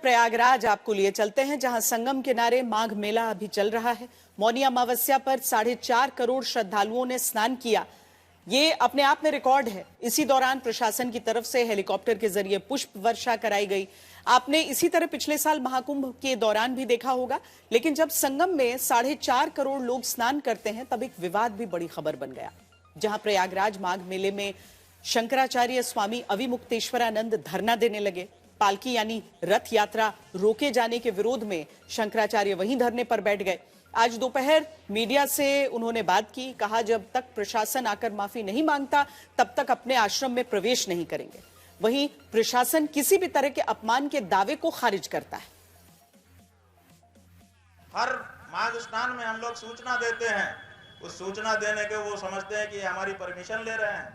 प्रयागराज आपको लिए चलते हैं, जहां संगम किनारे माघ मेला अभी चल रहा है। मौनी अमावस्या पर 4.5 करोड़ श्रद्धालुओं ने स्नान किया। ये अपने आप में रिकॉर्ड है। इसी दौरान प्रशासन की तरफ से हेलीकॉप्टर के जरिए पुष्प वर्षा कराई गई। आपने इसी तरह पिछले साल महाकुंभ के दौरान भी देखा होगा, लेकिन जब संगम में 4.5 करोड़ लोग स्नान करते हैं तब एक विवाद भी बड़ी खबर बन गया। जहां प्रयागराज माघ मेले में शंकराचार्य स्वामी अविमुक्तेश्वरानंद धरना देने लगे। पालकी यानी रथ यात्रा रोके जाने के विरोध में शंकराचार्य वहीं धरने पर बैठ गए। आज दोपहर मीडिया से उन्होंने बात की, कहा जब तक प्रशासन आकर माफी नहीं मांगता तब तक अपने आश्रम में प्रवेश नहीं करेंगे। वहीं प्रशासन किसी भी तरह के अपमान के दावे को खारिज करता है। हर माघ स्नान में हम लोग सूचना देते हैं, उस सूचना देने के वो समझते हैं कि हमारी परमिशन ले रहे हैं।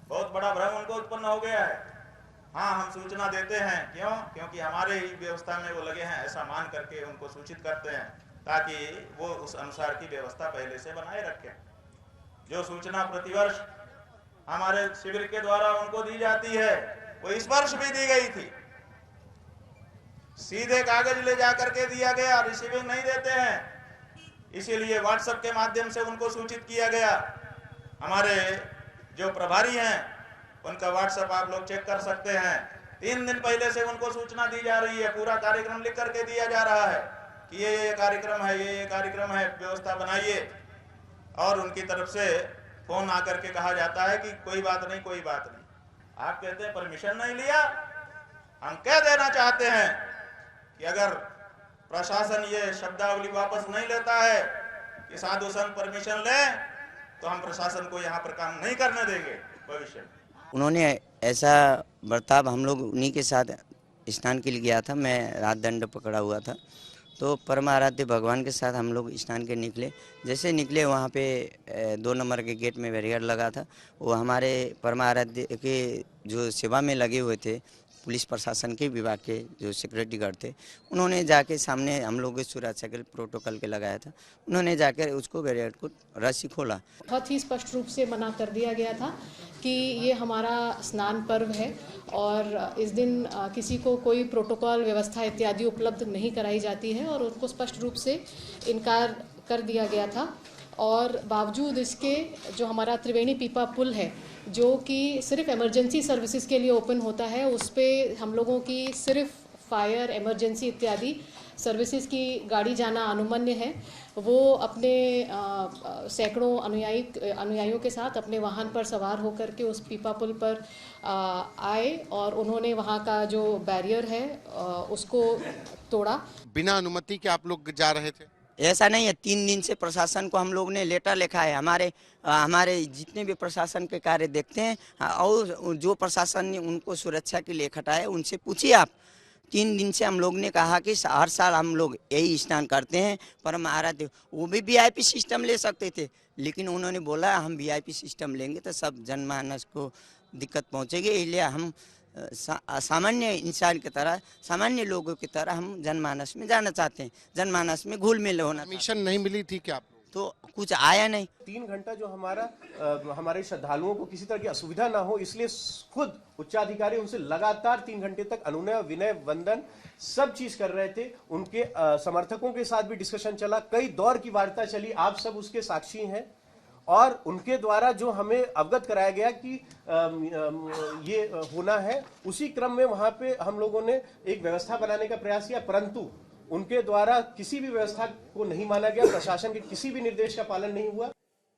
बहुत बड़ा भ्रम उनको उत्पन्न हो गया है। हाँ, हम सूचना देते हैं, क्यों? क्योंकि हमारे ही व्यवस्था में वो लगे हैं, ऐसा मान करके उनको सूचित करते हैं ताकि वो उस अनुसार की व्यवस्था पहले से बनाए रखें। जो सूचना प्रतिवर्ष हमारे शिविर के द्वारा उनको दी जाती है वो इस वर्ष भी दी गई थी। सीधे कागज ले जाकर के दिया गया, रिसीविंग नहीं देते हैं, इसीलिए व्हाट्सएप के माध्यम से उनको सूचित किया गया। हमारे जो प्रभारी हैं उनका व्हाट्सएप आप लोग चेक कर सकते हैं। 3 दिन पहले से उनको सूचना दी जा रही है, पूरा कार्यक्रम लिख करके दिया जा रहा है कि ये कार्यक्रम है, ये कार्यक्रम है, व्यवस्था बनाइए। और उनकी तरफ से फोन आकर के कहा जाता है कि कोई बात नहीं, कोई बात नहीं। आप कहते हैं परमिशन नहीं लिया। हम कह देना चाहते हैं कि अगर प्रशासन ये शब्दावली वापस नहीं लेता है कि साधु संत परमिशन ले, तो हम प्रशासन को यहाँ पर काम नहीं करने देंगे भविष्य में। उन्होंने ऐसा बर्ताव, हम लोग उन्हीं के साथ स्नान के लिए गया था, मैं रात दंड पकड़ा हुआ था, तो परमाराध्य भगवान के साथ हम लोग स्नान के निकले। जैसे निकले वहाँ पे 2 नंबर के गेट में बैरियर लगा था। वो हमारे परमाराध्य के जो सेवा में लगे हुए थे, पुलिस प्रशासन के विभाग के जो सिक्योरिटी गार्ड थे, उन्होंने जाके सामने हम लोग सुरक्षा के प्रोटोकॉल के लगाया था। उन्होंने जाकर उसको बैरियर को रस्सी खोला। बहुत ही स्पष्ट रूप से मना कर दिया गया था कि ये हमारा स्नान पर्व है और इस दिन किसी को कोई प्रोटोकॉल व्यवस्था इत्यादि उपलब्ध नहीं कराई जाती है, और उनको स्पष्ट रूप से इनकार कर दिया गया था। और बावजूद इसके जो हमारा त्रिवेणी पीपा पुल है, जो कि सिर्फ इमरजेंसी सर्विसेज के लिए ओपन होता है, उस पे हम लोगों की सिर्फ फायर, इमरजेंसी इत्यादि सर्विसेज की गाड़ी जाना अनुमन्य है। वो अपने सैकड़ों अनुयायियों के साथ अपने वाहन पर सवार होकर के उस पीपा पुल पर आए और उन्होंने वहाँ का जो बैरियर है उसको तोड़ा। बिना अनुमति के आप लोग जा रहे थे? ऐसा नहीं है। 3 दिन से प्रशासन को हम लोग ने लेटर लिखा है। हमारे जितने भी प्रशासन के कार्य देखते हैं और जो प्रशासन ने उनको सुरक्षा के लिए खटाया, उनसे पूछिए आप। 3 दिन से हम लोग ने कहा कि हर साल हम लोग यही स्नान करते हैं, पर महाराज वो भी वीआईपी सिस्टम ले सकते थे, लेकिन उन्होंने बोला हम वीआईपी सिस्टम लेंगे तो सब जनमानस को दिक्कत पहुंचेगी, इसलिए हम सामान्य इंसान की तरह, सामान्य लोगों की तरह हम जनमानस में जाना चाहते हैं, जनमानस में घुल मिल होना। परमिशन नहीं मिली थी क्या? तो कुछ आया नहीं। 3 घंटा जो हमारे श्रद्धालुओं को किसी तरह की असुविधा ना हो, इसलिए खुद उच्चाधिकारी उनसे लगातार 3 घंटे तक अनुनय, विनय, वंदन सब चीज कर रहे थे। उनके समर्थकों के साथ भी डिस्कशन चला, कई दौर की वार्ता चली, आप सब उसके साक्षी हैं। और उनके द्वारा जो हमें अवगत कराया गया कि ये होना है, उसी क्रम में वहां पे हम लोगों ने एक व्यवस्था बनाने का प्रयास किया, परंतु उनके द्वारा किसी भी व्यवस्था को नहीं माना गया, प्रशासन के किसी भी निर्देश का पालन नहीं हुआ।